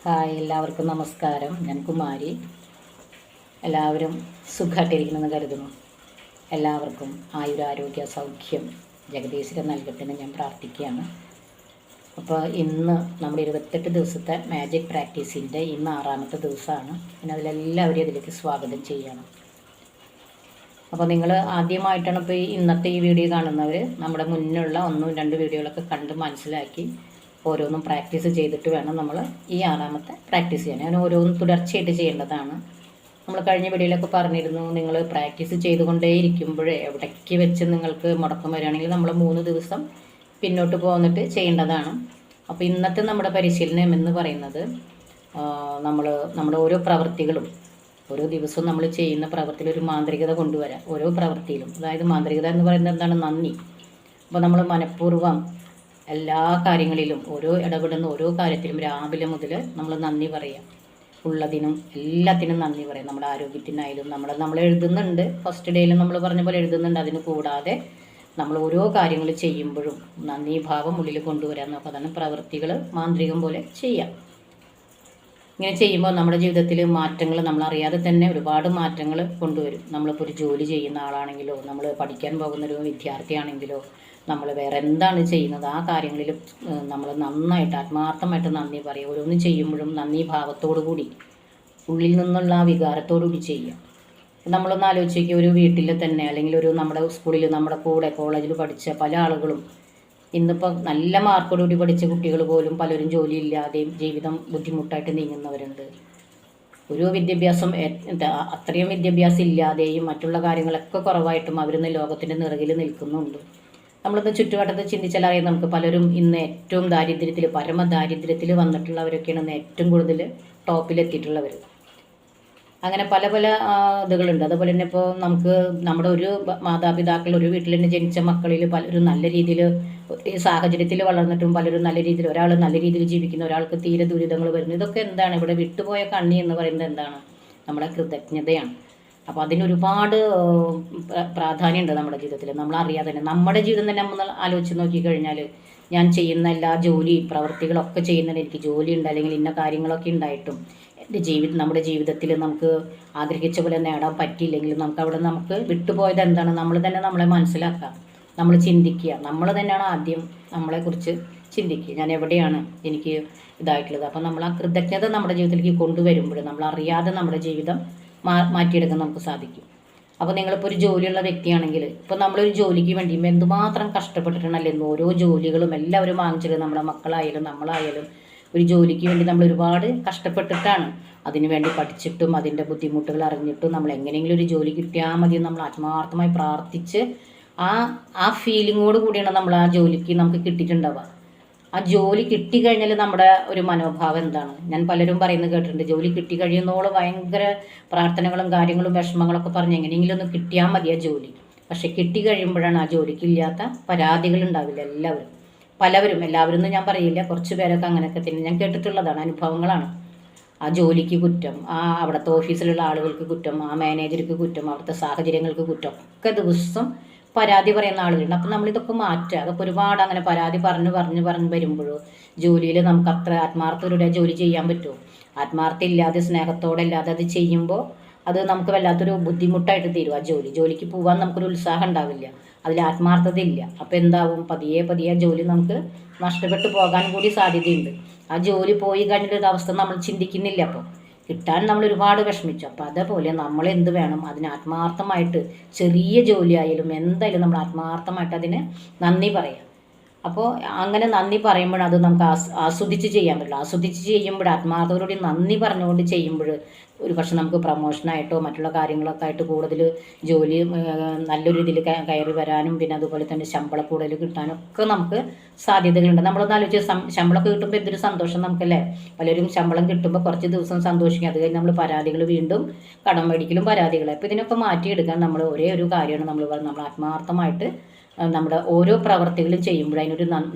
Hi, എല്ലാവർക്കും നമസ്കാരം. ഞാൻ കുമാരി. എല്ലാവരും സുഖമായിട്ടിരിക്കണമെന്ന് കരുതുന്നു. എല്ലാവർക്കും ആയുരാരോഗ്യ സൗഖ്യം ജഗദീശ്വരൻ നൽകട്ടെ എന്ന് ഞാൻ പ്രാർത്ഥിക്കുകയാണ്. അപ്പോൾ ഇന്ന് നമ്മുടെ 28 ദിവസത്തെ മാജിക് പ്രാക്ടീസിൻ്റെ ഇന്ന് 6ാമത്തെ ദിവസമാണ്. പിന്നെ അതിലെല്ലാവരും ഇതിലേക്ക് സ്വാഗതം ചെയ്യണം. അപ്പോൾ നിങ്ങൾ ആദ്യമായിട്ടാണ് ഇപ്പോൾ ഇന്നത്തെ ഈ വീഡിയോ കാണുന്നവർ നമ്മുടെ മുന്നിലുള്ള 1-2 വീഡിയോകളൊക്കെ കണ്ട് മനസ്സിലാക്കി ഓരോന്നും പ്രാക്ടീസ് ചെയ്തിട്ട് വേണം നമ്മൾ ഈ 6ാമത്തെ പ്രാക്ടീസ് ചെയ്യാൻ. അങ്ങനെ ഓരോന്നും തുടർച്ചയായിട്ട് ചെയ്യേണ്ടതാണ്. നമ്മൾ കഴിഞ്ഞ വീഡിയോയിലൊക്കെ പറഞ്ഞിരുന്നു, നിങ്ങൾ പ്രാക്ടീസ് ചെയ്തുകൊണ്ടേയിരിക്കുമ്പോഴേ എവിടേക്ക് വെച്ച് നിങ്ങൾക്ക് മുടക്കം വരികയാണെങ്കിൽ നമ്മൾ 3 ദിവസം പിന്നോട്ട് പോന്നിട്ട് ചെയ്യേണ്ടതാണ്. അപ്പോൾ ഇന്നത്തെ നമ്മുടെ പരിശീലനം എന്ന് പറയുന്നത് നമ്മുടെ ഓരോ പ്രവൃത്തികളും ഓരോ ദിവസവും നമ്മൾ ചെയ്യുന്ന പ്രവൃത്തിയിൽ ഒരു മാന്ത്രികത കൊണ്ടുവരാം. ഓരോ പ്രവൃത്തിയിലും, അതായത് മാന്ത്രികത എന്ന് പറയുന്നത് എന്താണ്? നന്ദി. അപ്പോൾ നമ്മൾ മനഃപൂർവ്വം എല്ലാ കാര്യങ്ങളിലും ഇടപെടുന്ന ഓരോ കാര്യത്തിലും രാവിലെ മുതൽ നമ്മൾ നന്ദി പറയാം. ഉള്ളതിനും എല്ലാത്തിനും നന്ദി പറയാം. നമ്മുടെ ആരോഗ്യത്തിനായാലും നമ്മൾ എഴുതുന്നുണ്ട്, ഫസ്റ്റ് ഡേയിലും നമ്മൾ പറഞ്ഞ പോലെ എഴുതുന്നുണ്ട്. അതിന് കൂടാതെ നമ്മൾ ഓരോ കാര്യങ്ങൾ ചെയ്യുമ്പോഴും നന്ദി ഭാവം ഉള്ളിൽ കൊണ്ടുവരാൻ നോക്കുക. അതാണ് പ്രവൃത്തികൾ മാന്ത്രികം പോലെ ചെയ്യാം. ഇങ്ങനെ ചെയ്യുമ്പോൾ നമ്മുടെ ജീവിതത്തിൽ മാറ്റങ്ങൾ നമ്മളറിയാതെ തന്നെ ഒരുപാട് മാറ്റങ്ങൾ കൊണ്ടുവരും. നമ്മളിപ്പോൾ ഒരു ജോലി ചെയ്യുന്ന ആളാണെങ്കിലോ, നമ്മൾ പഠിക്കാൻ പോകുന്നൊരു വിദ്യാർത്ഥിയാണെങ്കിലോ, നമ്മൾ വേറെ എന്താണ് ചെയ്യുന്നത് ആ കാര്യങ്ങളിൽ നമ്മൾ നന്നായിട്ട് ആത്മാർത്ഥമായിട്ട് നന്ദി പറയും. ഓരോന്നും ചെയ്യുമ്പോഴും നന്ദി ഭാവത്തോടു കൂടി, ഉള്ളിൽ നിന്നുള്ള ആ വികാരത്തോടു കൂടി ചെയ്യുക. നമ്മളൊന്ന് ആലോചിക്കുക, ഒരു വീട്ടിൽ തന്നെ അല്ലെങ്കിൽ നമ്മുടെ സ്കൂളിൽ, നമ്മുടെ കൂടെ കോളേജിൽ പഠിച്ച പല ആളുകളും ഇന്നിപ്പോൾ നല്ല മാർക്കോടുകൂടി പഠിച്ച കുട്ടികൾ പോലും പലരും ജോലിയില്ലാതെയും ജീവിതം ബുദ്ധിമുട്ടായിട്ട് നീങ്ങുന്നവരുണ്ട്. ഒരു വിദ്യാഭ്യാസം അത്രയും വിദ്യാഭ്യാസം ഇല്ലാതെയും മറ്റുള്ള കാര്യങ്ങളൊക്കെ കുറവായിട്ടും അവരിന്ന് ലോകത്തിൻ്റെ നിറകിൽ നിൽക്കുന്നുണ്ട്. നമ്മളിന്ന് ചുറ്റുവട്ടത്ത് ചിന്തിച്ചാൽ അറിയാം, നമുക്ക് പലരും ഇന്ന് ഏറ്റവും ദാരിദ്ര്യത്തിൽ, പരമദാരിദ്ര്യത്തിൽ വന്നിട്ടുള്ളവരൊക്കെയാണ് ഇന്ന് ഏറ്റവും കൂടുതൽ ടോപ്പിലെത്തിയിട്ടുള്ളവർ. അങ്ങനെ പല പല ഇതുകളുണ്ട്. അതുപോലെ തന്നെ ഇപ്പോൾ നമുക്ക് നമ്മുടെ ഒരു മാതാപിതാക്കൾ, ഒരു വീട്ടിൽ തന്നെ ജനിച്ച മക്കളിൽ പലരും നല്ല രീതിയിൽ ഈ സാഹചര്യത്തിൽ വളർന്നിട്ടും പലരും നല്ല രീതിയിൽ, ഒരാൾ നല്ല രീതിയിൽ ജീവിക്കുന്ന, ഒരാൾക്ക് തീരെ ദുരിതങ്ങൾ വരുന്നു. ഇതൊക്കെ എന്താണ്? ഇവിടെ വിട്ടുപോയ കണ്ണി എന്ന് പറയുന്നത് എന്താണ്? നമ്മുടെ കൃതജ്ഞതയാണ്. അപ്പോൾ അതിനൊരുപാട് പ്രാധാന്യമുണ്ട് നമ്മുടെ ജീവിതത്തിൽ. നമ്മളറിയാതെ തന്നെ നമ്മുടെ ജീവിതം തന്നെ നമ്മൾ ആലോചിച്ച് നോക്കിക്കഴിഞ്ഞാൽ, ഞാൻ ചെയ്യുന്ന എല്ലാ പ്രവൃത്തികളൊക്കെ ചെയ്യുന്നതിന് എനിക്ക് ജോലിയുണ്ട് അല്ലെങ്കിൽ ഇന്ന കാര്യങ്ങളൊക്കെ ഉണ്ടായിട്ടും നമ്മുടെ ജീവിതത്തിൽ നമുക്ക് ആഗ്രഹിച്ച പോലെ നേടാൻ പറ്റിയില്ലെങ്കിൽ നമുക്ക് വിട്ടുപോയത് എന്താണ്? നമ്മൾ തന്നെ നമ്മളെ മനസ്സിലാക്കുക, നമ്മൾ ചിന്തിക്കുക. നമ്മൾ തന്നെയാണ് ആദ്യം നമ്മളെക്കുറിച്ച് ചിന്തിക്കുക. ഞാൻ എവിടെയാണ് എനിക്ക് ഇതായിട്ടുള്ളത്? അപ്പം നമ്മൾ ആ കൃതജ്ഞത നമ്മുടെ ജീവിതത്തിലേക്ക് കൊണ്ടുവരുമ്പോൾ നമ്മളറിയാതെ നമ്മുടെ ജീവിതം മാറ്റിയെടുക്കാൻ നമുക്ക് സാധിക്കും. അപ്പോൾ നിങ്ങളിപ്പോൾ ഒരു ജോലിയുള്ള വ്യക്തിയാണെങ്കിൽ, ഇപ്പോൾ നമ്മളൊരു ജോലിക്ക് വേണ്ടി എന്തുമാത്രം കഷ്ടപ്പെട്ടിട്ടുണ്ടല്ലോ ഓരോ ജോലികളും എല്ലാവരും വാങ്ങിച്ചത്. നമ്മുടെ മക്കളായാലും നമ്മളായാലും ഒരു ജോലിക്ക് വേണ്ടി നമ്മൾ ഒരുപാട് കഷ്ടപ്പെട്ടിട്ടാണ് അതിനു വേണ്ടി പഠിച്ചിട്ടും അതിൻ്റെ ബുദ്ധിമുട്ടുകൾ അറിഞ്ഞിട്ടും നമ്മൾ എങ്ങനെയെങ്കിലും ഒരു ജോലി കിട്ടിയാൽ മതി നമ്മൾ ആത്മാർത്ഥമായി പ്രാർത്ഥിച്ച് ആ ഫീലിങ്ങോട് കൂടിയാണ് നമ്മൾ ആ ജോലിക്ക് നമുക്ക് കിട്ടിയിട്ടുണ്ടാവുക. ആ ജോലി കിട്ടിക്കഴിഞ്ഞാൽ നമ്മുടെ ഒരു മനോഭാവം എന്താണ്? ഞാൻ പലരും പറയുന്നത് കേട്ടിട്ടുണ്ട്, ജോലി കിട്ടിക്കഴിയുന്നോളം ഭയങ്കര പ്രാർത്ഥനകളും കാര്യങ്ങളും വിഷമങ്ങളൊക്കെ പറഞ്ഞ് എങ്ങനെയെങ്കിലും ഒന്ന് കിട്ടിയാൽ മതി ആ ജോലി. പക്ഷെ കിട്ടിക്കഴിയുമ്പോഴാണ് ആ ജോലിക്കില്ലാത്ത പരാതികൾ ഉണ്ടാവില്ല. എല്ലാവരും എന്ന് ഞാൻ പറയില്ല, കുറച്ച് പേരൊക്കെ അങ്ങനെയൊക്കെ തന്നെ ഞാൻ കേട്ടിട്ടുള്ളതാണ്, അനുഭവങ്ങളാണ്. ആ ജോലിക്ക് കുറ്റം, അവിടുത്തെ ഓഫീസിലുള്ള ആളുകൾക്ക് കുറ്റം, ആ മാനേജർക്ക് കുറ്റം, അവിടുത്തെ സാഹചര്യങ്ങൾക്ക് കുറ്റം, ഒക്കെ ദിവസം പരാതി പറയുന്ന ആളുകളുണ്ട്. അപ്പം നമ്മളിതൊക്കെ മാറ്റുക. അതൊക്കെ ഒരുപാട് അങ്ങനെ പരാതി പറഞ്ഞു വരുമ്പോഴോ ജോലിയിൽ നമുക്ക് അത്ര ആത്മാർത്ഥതയോടെ ജോലി ചെയ്യാൻ പറ്റുമോ? ആത്മാർത്ഥ ഇല്ലാതെ, സ്നേഹത്തോടെ ഇല്ലാതെ അത് ചെയ്യുമ്പോൾ അത് നമുക്ക് വല്ലാത്തൊരു ബുദ്ധിമുട്ടായിട്ട് തീരും. ആ ജോലിക്ക് പോകാൻ നമുക്കൊരു ഉത്സാഹം ഉണ്ടാവില്ല, അതിൽ ആത്മാർത്ഥത ഇല്ല. അപ്പോൾ എന്താവും? പതിയെ ജോലി നമുക്ക് നഷ്ടപ്പെട്ടു പോകാൻ കൂടി സാധ്യതയുണ്ട്. ആ ജോലി പോയി കഴിഞ്ഞൊരു അവസ്ഥ നമ്മൾ ചിന്തിക്കുന്നില്ല. അപ്പോൾ കിട്ടാൻ നമ്മൾ ഒരുപാട് വിഷമിച്ചു. അപ്പോൾ അതേപോലെ നമ്മൾ എന്ത് വേണം? അതിന് ആത്മാർത്ഥമായിട്ട്, ചെറിയ ജോലിയായാലും എന്തായാലും നമ്മൾ ആത്മാർത്ഥമായിട്ട് അതിന് നന്ദി പറയാം. അപ്പോൾ അങ്ങനെ നന്ദി പറയുമ്പോൾ അത് നമുക്ക് ആസ്വദിച്ച് ചെയ്യാൻ പറ്റില്ല. ആസ്വദിച്ച് ചെയ്യുമ്പോൾ, ആത്മാർത്ഥതയോടെ നന്ദി പറഞ്ഞുകൊണ്ട് ചെയ്യുമ്പോൾ ഒരു പക്ഷെ നമുക്ക് പ്രൊമോഷനായിട്ടോ മറ്റുള്ള കാര്യങ്ങളൊക്കെ ആയിട്ട് കൂടുതൽ ജോലി നല്ലൊരു രീതിയിൽ കയറി വരാനും, പിന്നെ അതുപോലെ തന്നെ ശമ്പളം കൂടുതൽ കിട്ടാനും ഒക്കെ നമുക്ക് സാധ്യതകളുണ്ട്. നമ്മളൊന്ന് ആലോചിച്ച് ശമ്പളമൊക്കെ കിട്ടുമ്പോൾ എന്തൊരു സന്തോഷം നമുക്കല്ലേ? പലരും ശമ്പളം കിട്ടുമ്പോൾ കുറച്ച് ദിവസം സന്തോഷിക്കും, അത് കഴിഞ്ഞ് നമ്മൾ പരാതികൾ, വീണ്ടും കടം മേടിക്കലും പരാതികൾ. അപ്പോൾ ഇതിനൊക്കെ മാറ്റിയെടുക്കാൻ നമ്മൾ ഒരേ ഒരു കാര്യമാണ് നമ്മൾ ആത്മാർത്ഥമായിട്ട് നമ്മുടെ ഓരോ പ്രവർത്തികളും ചെയ്യുമ്പോൾ അതിനൊരു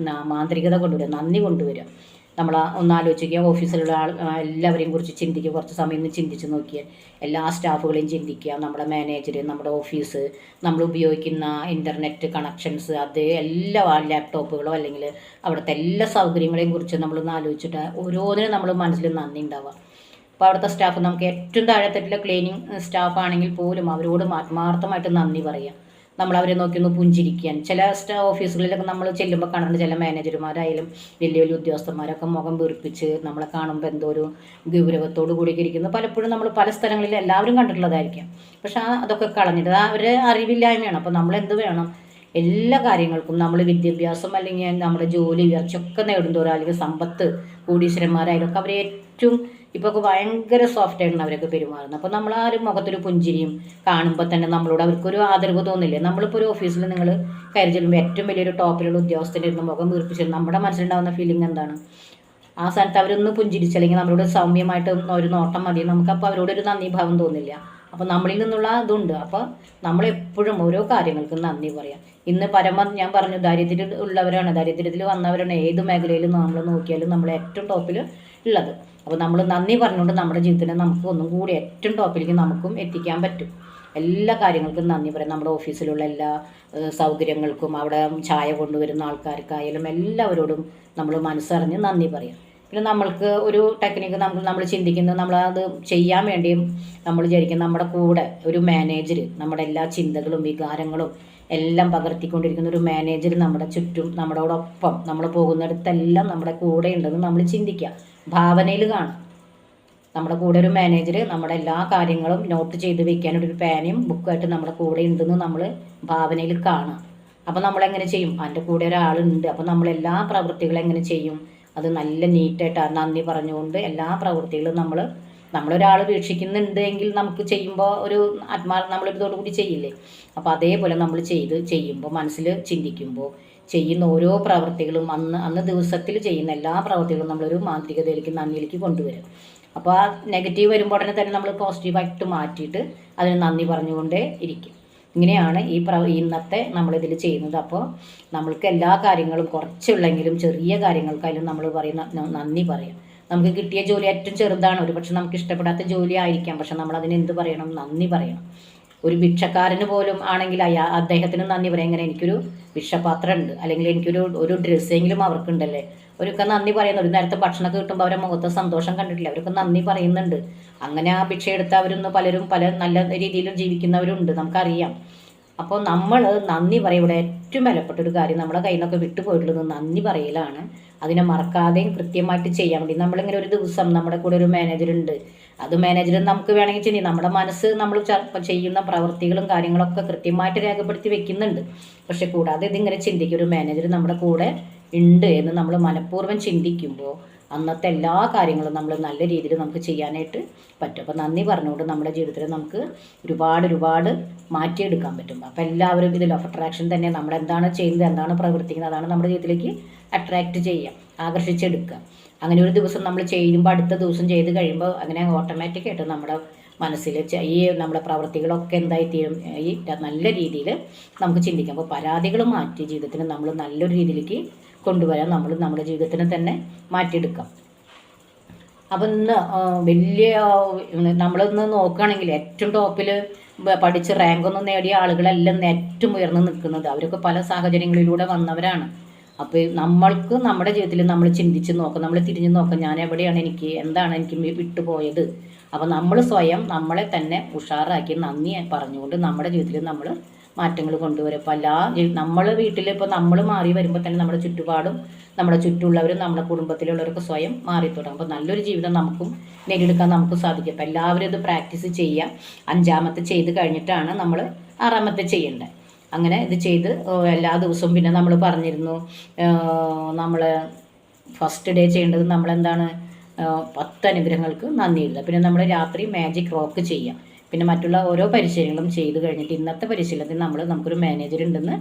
മാന്ത്രികത കൊണ്ടുവരിക, നന്ദി കൊണ്ടുവരിക. നമ്മൾ ഒന്ന് ആലോചിക്കുക, ഓഫീസിലുള്ള എല്ലാവരെയും കുറിച്ച് ചിന്തിക്കുക, കുറച്ച് സമയം ഒന്ന് ചിന്തിച്ച് നോക്കിയാൽ എല്ലാ സ്റ്റാഫുകളെയും ചിന്തിക്കുക, നമ്മുടെ മാനേജർ, നമ്മുടെ ഓഫീസ്, നമ്മൾ ഉപയോഗിക്കുന്ന ഇൻ്റർനെറ്റ് കണക്ഷൻസ്, അത് എല്ലാ ലാപ്ടോപ്പുകളോ അല്ലെങ്കിൽ അവിടുത്തെ എല്ലാ സൗകര്യങ്ങളെയും കുറിച്ച് നമ്മളൊന്ന് ആലോചിച്ചിട്ട് ഓരോന്നിനും നമ്മൾ മനസ്സിൽ നന്ദി ഉണ്ടാവുക. അപ്പോൾ അവിടുത്തെ സ്റ്റാഫ്, നമുക്ക് ഏറ്റവും താഴെത്തട്ടിലെ ക്ലീനിങ് സ്റ്റാഫ് ആണെങ്കിൽ പോലും അവരോട് ആത്മാർത്ഥമായിട്ട് നന്ദി പറയുക. നമ്മൾ അവരെ നോക്കി ഒന്ന് പുഞ്ചിരിക്കാൻ. ചില ഓഫീസുകളിലൊക്കെ നമ്മൾ ചെല്ലുമ്പോൾ കാണുന്നുണ്ട്, ചില മാനേജർമാരായാലും വലിയ വലിയ ഉദ്യോഗസ്ഥന്മാരൊക്കെ മുഖം വീർപ്പിച്ച് നമ്മളെ കാണുമ്പോൾ എന്തോ ഒരു ഗൗരവത്തോടു കൂടിയൊക്കെ ഇരിക്കുന്നത് പലപ്പോഴും നമ്മൾ പല സ്ഥലങ്ങളിൽ എല്ലാവരും കണ്ടിട്ടുള്ളതായിരിക്കാം. പക്ഷെ അതൊക്കെ കളഞ്ഞിട്ട് അവരെ അറിവില്ലായ്മയാണ്. അപ്പോൾ നമ്മൾ എന്ത് വേണം, എല്ലാ കാര്യങ്ങൾക്കും നമ്മൾ വിദ്യാഭ്യാസം അല്ലെങ്കിൽ നമ്മുടെ ജോലി ഉയർച്ചയൊക്കെ നേടുന്നവരോ അല്ലെങ്കിൽ സമ്പത്ത് കോടീശ്വരന്മാരായാലും ഒക്കെ അവരെ ഏറ്റവും ഇപ്പോൾ ഒക്കെ ഭയങ്കര സോഫ്റ്റ് ആയിട്ടാണ് അവരൊക്കെ പെരുമാറുന്നത്. അപ്പോൾ നമ്മളാരും മുഖത്തൊരു പുഞ്ചിരിയും കാണുമ്പോൾ തന്നെ നമ്മളോട് അവർക്കൊരു ആദരവ് തോന്നില്ലേ. നമ്മളിപ്പോൾ ഒരു ഓഫീസിൽ നിങ്ങൾ കയറി ചെല്ലുമ്പോൾ ഏറ്റവും വലിയൊരു ടോപ്പിലുള്ള ഉദ്യോഗസ്ഥൻ്റെ ഇരുന്ന് മുഖം വീർപ്പിച്ച് നമ്മുടെ മനസ്സിലുണ്ടാകുന്ന ഫീലിംഗ് എന്താണ്? ആ സ്ഥാനത്ത് അവരൊന്ന് പുഞ്ചിരിച്ച് അല്ലെങ്കിൽ നമ്മളോട് സൗമ്യമായിട്ട് ഒരു നോട്ടം മതി, നമുക്കപ്പോൾ അവരോടൊരു നന്ദി ഭാവം തോന്നില്ല. അപ്പോൾ നമ്മളിൽ നിന്നുള്ള ഇതുണ്ട്. അപ്പോൾ നമ്മളെപ്പോഴും ഓരോ കാര്യങ്ങൾക്കും നന്ദി പറയാം. ഇന്ന് ഞാൻ പറഞ്ഞു, ദാരിദ്ര്യം ഉള്ളവരാണ്, ദാരിദ്ര്യത്തിൽ വന്നവരാണ് ഏത് മേഖലയിലും നമ്മൾ നോക്കിയാലും നമ്മൾ ഏറ്റവും ടോപ്പിൽ ഉള്ളത്. അപ്പോൾ നമ്മൾ നന്ദി പറഞ്ഞുകൊണ്ട് നമ്മുടെ ജീവിതത്തിനെ നമുക്ക് ഒന്നും കൂടി ഏറ്റവും ടോപ്പിലേക്ക് നമുക്കും എത്തിക്കാൻ പറ്റും. എല്ലാ കാര്യങ്ങൾക്കും നന്ദി പറയാം. നമ്മുടെ ഓഫീസിലുള്ള എല്ലാ സൗകര്യങ്ങൾക്കും, അവിടെ ചായ കൊണ്ടുവരുന്ന ആൾക്കാർക്കായാലും എല്ലാവരോടും നമ്മൾ മനസ്സറിഞ്ഞ് നന്ദി പറയാം. പിന്നെ നമ്മൾക്ക് ഒരു ടെക്നിക്ക് നമ്മൾ ചിന്തിക്കുന്നത്, നമ്മളത് ചെയ്യാൻ വേണ്ടിയും നമ്മൾ വിചാരിക്കും നമ്മുടെ കൂടെ ഒരു മാനേജർ നമ്മുടെ എല്ലാ ചിന്തകളും വികാരങ്ങളും എല്ലാം പകർത്തിക്കൊണ്ടിരിക്കുന്ന ഒരു മാനേജർ നമ്മുടെ ചുറ്റും നമ്മളോടൊപ്പം നമ്മൾ പോകുന്നിടത്തെല്ലാം നമ്മുടെ കൂടെ ഉണ്ടെന്ന് നമ്മൾ ചിന്തിക്കുക, ഭാവനയിൽ കാണും. നമ്മുടെ കൂടെ ഒരു മാനേജർ നമ്മുടെ എല്ലാ കാര്യങ്ങളും നോട്ട് ചെയ്ത് വെക്കാനൊരു പേനയും ബുക്കുമായിട്ട് നമ്മുടെ കൂടെ ഉണ്ടെന്ന് നമ്മൾ ഭാവനയിൽ കാണാം. അപ്പോൾ നമ്മളെങ്ങനെ ചെയ്യും? അതിൻ്റെ കൂടെ ഒരാളുണ്ട്. അപ്പോൾ നമ്മളെല്ലാ പ്രവൃത്തികളും എങ്ങനെ ചെയ്യും? അത് നല്ല നീറ്റായിട്ട് നന്ദി പറഞ്ഞുകൊണ്ട് എല്ലാ പ്രവൃത്തികളും നമ്മളൊരാൾ വീക്ഷിക്കുന്നുണ്ട് എങ്കിൽ നമുക്ക് ചെയ്യുമ്പോൾ ഒരു നമ്മളിതോടുകൂടി ചെയ്യില്ലേ. അപ്പോൾ അതേപോലെ നമ്മൾ ചെയ്യുമ്പോൾ മനസ്സിൽ ചിന്തിക്കുമ്പോൾ ചെയ്യുന്ന ഓരോ പ്രവൃത്തികളും അന്ന് ദിവസത്തിൽ ചെയ്യുന്ന എല്ലാ പ്രവൃത്തികളും നമ്മളൊരു മാന്ത്രികതയിലേക്ക് നന്ദിയിലേക്ക് കൊണ്ടുവരും. അപ്പോൾ ആ നെഗറ്റീവ് വരുമ്പോൾ ഉടനെ തന്നെ നമ്മൾ പോസിറ്റീവായിട്ട് മാറ്റിയിട്ട് അതിന് നന്ദി പറഞ്ഞുകൊണ്ടേ ഇരിക്കും. ഇങ്ങനെയാണ് ഇന്നത്തെ നമ്മളിതിൽ ചെയ്യുന്നത്. അപ്പോൾ നമ്മൾക്ക് എല്ലാ കാര്യങ്ങളും കുറച്ചുള്ളെങ്കിലും ചെറിയ കാര്യങ്ങൾക്കായാലും നമ്മൾ പറയുന്ന നന്ദി പറയാം. നമുക്ക് കിട്ടിയ ജോലി ഏറ്റവും ചെറുതാണ്, ഒരു പക്ഷെ നമുക്ക് ഇഷ്ടപ്പെടാത്ത ജോലി ആയിരിക്കാം, പക്ഷെ നമ്മൾ അതിന് എന്ത് പറയണം? നന്ദി പറയണം. ഒരു ഭിക്ഷക്കാരന് പോലും ആണെങ്കിൽ അദ്ദേഹത്തിന് നന്ദി പറയാം. എങ്ങനെ, എനിക്കൊരു ഭിക്ഷപാത്രം ഉണ്ട്, അല്ലെങ്കിൽ എനിക്കൊരു ഡ്രസ്സെങ്കിലും അവർക്കുണ്ടല്ലേ, അവരൊക്കെ നന്ദി പറയുന്നു. ഒരു നേരത്തെ ഭക്ഷണമൊക്കെ കിട്ടുമ്പോൾ അവരെ മുഖത്തെ സന്തോഷം കണ്ടിട്ടില്ല, അവരൊക്കെ നന്ദി പറയുന്നുണ്ട്. അങ്ങനെ ആ ഭിക്ഷ എടുത്തവരൊന്ന് പലരും പല നല്ല രീതിയിൽ ജീവിക്കുന്നവരുണ്ട്, നമുക്കറിയാം. അപ്പോൾ നമ്മൾ നന്ദി പറയും. ഇവിടെ ഏറ്റവും വിലപ്പെട്ടൊരു കാര്യം, നമ്മുടെ കയ്യിൽ നിന്നൊക്കെ വിട്ടുപോയിട്ടുള്ളത് നന്ദി പറയലാണ്. അതിനെ മറക്കാതെയും കൃത്യമായിട്ട് ചെയ്യാൻ വേണ്ടി നമ്മളിങ്ങനെ ഒരു ദിവസം നമ്മുടെ കൂടെ ഒരു മാനേജറുണ്ട്, അത് മാനേജർ നമുക്ക് വേണമെങ്കിൽ ചെയ്യും. നമ്മുടെ മനസ്സ് നമ്മൾ ചെയ്യുന്ന പ്രവൃത്തികളും കാര്യങ്ങളൊക്കെ കൃത്യമായിട്ട് രേഖപ്പെടുത്തി വെക്കുന്നുണ്ട്. പക്ഷെ കൂടാതെ ഇതിങ്ങനെ ചിന്തിക്കും, ഒരു മാനേജർ നമ്മുടെ കൂടെ ഉണ്ട് എന്ന് നമ്മൾ മനഃപൂർവ്വം ചിന്തിക്കുമ്പോൾ അന്നത്തെ എല്ലാ കാര്യങ്ങളും നമ്മൾ നല്ല രീതിയിൽ നമുക്ക് ചെയ്യാനായിട്ട് പറ്റും. അപ്പോൾ നന്ദി പറഞ്ഞുകൊണ്ട് നമ്മുടെ ജീവിതത്തിൽ നമുക്ക് ഒരുപാട് മാറ്റിയെടുക്കാൻ പറ്റും. അപ്പോൾ എല്ലാവരും ഇതിൽ ഓഫ് അട്രാക്ഷൻ തന്നെ, നമ്മളെന്താണ് ചെയ്യുന്നത്, എന്താണ് പ്രവർത്തിക്കുന്നത്, അതാണ് നമ്മുടെ ജീവിതത്തിലേക്ക് അട്രാക്റ്റ് ചെയ്യുക, ആകർഷിച്ചെടുക്കുക. അങ്ങനെ ഒരു ദിവസം നമ്മൾ ചെയ്യുമ്പോൾ അടുത്ത ദിവസം ചെയ്ത് കഴിയുമ്പോൾ അങ്ങനെ ഓട്ടോമാറ്റിക്കായിട്ട് നമ്മുടെ മനസ്സിൽ നമ്മുടെ പ്രവൃത്തികളൊക്കെ എന്തായിത്തീരും, ഈ നല്ല രീതിയിൽ നമുക്ക് ചിന്തിക്കാം. അപ്പോൾ പരാതികൾ മാറ്റി ജീവിതത്തിന് നമ്മൾ നല്ലൊരു രീതിയിലേക്ക് കൊണ്ടുവരാൻ നമ്മുടെ ജീവിതത്തിനെ തന്നെ മാറ്റിയെടുക്കാം. അപ്പം ഇന്ന് നമ്മളൊന്ന് നോക്കുകയാണെങ്കിൽ ഏറ്റവും ടോപ്പിൽ പഠിച്ച് റാങ്കൊന്നും നേടിയ ആളുകളെല്ലാം ഏറ്റവും ഉയർന്ന് നിൽക്കുന്നത് അവരൊക്കെ പല സാഹചര്യങ്ങളിലൂടെ വന്നവരാണ്. അപ്പോൾ നമ്മൾക്ക് നമ്മുടെ ജീവിതത്തിൽ നമ്മൾ ചിന്തിച്ച് നോക്കാം, നമ്മൾ തിരിഞ്ഞു നോക്കാം, ഞാൻ എവിടെയാണ്, എന്താണ് എനിക്ക് വിട്ടുപോയത്. അപ്പോൾ നമ്മൾ സ്വയം നമ്മളെ തന്നെ ഉഷാറാക്കി നന്ദി പറഞ്ഞുകൊണ്ട് നമ്മുടെ ജീവിതത്തിൽ നമ്മൾ മാറ്റങ്ങൾ കൊണ്ടുവരും. അപ്പോൾ നമ്മൾ വീട്ടിൽ ഇപ്പോൾ നമ്മൾ മാറി വരുമ്പോൾ തന്നെ നമ്മുടെ ചുറ്റുപാടും നമ്മുടെ ചുറ്റുമുള്ളവരും നമ്മുടെ കുടുംബത്തിലുള്ളവരൊക്കെ സ്വയം മാറി തുടങ്ങും. അപ്പോൾ നല്ലൊരു ജീവിതം നമുക്കും നേടിയെടുക്കാൻ നമുക്ക് സാധിക്കും. അപ്പോൾ എല്ലാവരും ഇത് പ്രാക്ടീസ് ചെയ്യുക. 5ാമത്തെ ചെയ്ത് കഴിഞ്ഞിട്ടാണ് നമ്മൾ 6ാമത്തെ ചെയ്യേണ്ടത്. അങ്ങനെ ഇത് ചെയ്ത് എല്ലാ ദിവസവും, പിന്നെ നമ്മൾ പറഞ്ഞിരുന്നു നമ്മൾ ഫസ്റ്റ് ഡേ ചെയ്യേണ്ടത് നമ്മളെന്താണ്, 10 അനുഗ്രഹങ്ങൾക്ക് നന്ദിയില്ല. പിന്നെ നമ്മൾ രാത്രി മാജിക് റോക്ക് ചെയ്യാം. പിന്നെ മറ്റുള്ള ഓരോ പരിശീലനങ്ങളും ചെയ്ത് കഴിഞ്ഞിട്ട് ഇന്നത്തെ പരിശീലനത്തിൽ നമുക്കൊരു മാനേജർ ഉണ്ടെന്ന്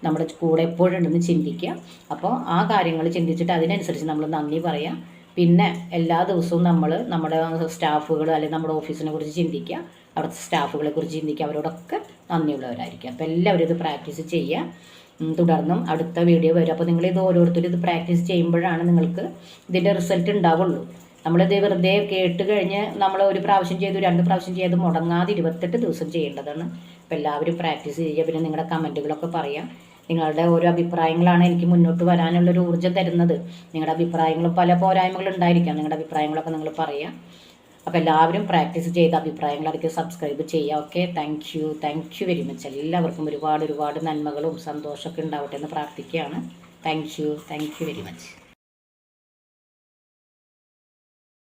നമ്മുടെ കൂടെ എപ്പോഴും ഉണ്ടെന്ന് ചിന്തിക്കുക. അപ്പോൾ ആ കാര്യങ്ങൾ ചിന്തിച്ചിട്ട് അതിനനുസരിച്ച് നമ്മൾ നന്ദി പറയാം. പിന്നെ എല്ലാ ദിവസവും നമ്മുടെ സ്റ്റാഫുകൾ അല്ലെങ്കിൽ നമ്മുടെ ഓഫീസിനെ കുറിച്ച് ചിന്തിക്കുക, അവിടുത്തെ സ്റ്റാഫുകളെ കുറിച്ച് ചിന്തിക്കുക, അവരോടൊക്കെ നന്ദിയുള്ളവരായിരിക്കുക. അപ്പോൾ എല്ലാവരും ഇത് പ്രാക്ടീസ് ചെയ്യുക. തുടർന്നും അടുത്ത വീഡിയോ വരും. അപ്പോൾ നിങ്ങളിത് ഓരോരുത്തരും ഇത് പ്രാക്ടീസ് ചെയ്യുമ്പോഴാണ് നിങ്ങൾക്ക് ഇതിൻ്റെ റിസൾട്ട് ഉണ്ടാവുള്ളൂ. നമ്മളിത് വെറുതെ കേട്ട് കഴിഞ്ഞ് നമ്മൾ ഒരു പ്രാവശ്യം ചെയ്തു 2 പ്രാവശ്യം ചെയ്ത് മുടങ്ങാതെ 28 ദിവസം ചെയ്യേണ്ടതാണ്. അപ്പോൾ എല്ലാവരും പ്രാക്ടീസ് ചെയ്യുക. പിന്നെ നിങ്ങളുടെ കമൻറ്റുകളൊക്കെ പറയാം. നിങ്ങളുടെ ഓരോ അഭിപ്രായങ്ങളാണ് എനിക്ക് മുന്നോട്ട് വരാനുള്ളൊരു ഊർജ്ജം തരുന്നത്. നിങ്ങളുടെ അഭിപ്രായങ്ങളും പല പോരായ്മകൾ ഉണ്ടായിരിക്കാം. നിങ്ങളുടെ അഭിപ്രായങ്ങളൊക്കെ നിങ്ങൾ പറയാം. അപ്പോൾ എല്ലാവരും പ്രാക്ടീസ് ചെയ്ത അഭിപ്രായങ്ങളൊക്കെ സബ്സ്ക്രൈബ് ചെയ്യുക. Okay, thank you very much. എല്ലാവർക്കും ഒരുപാട് നന്മകളും സന്തോഷമൊക്കെ ഉണ്ടാവട്ടെ എന്ന് പ്രാർത്ഥിക്കുകയാണ്. Thank you very much.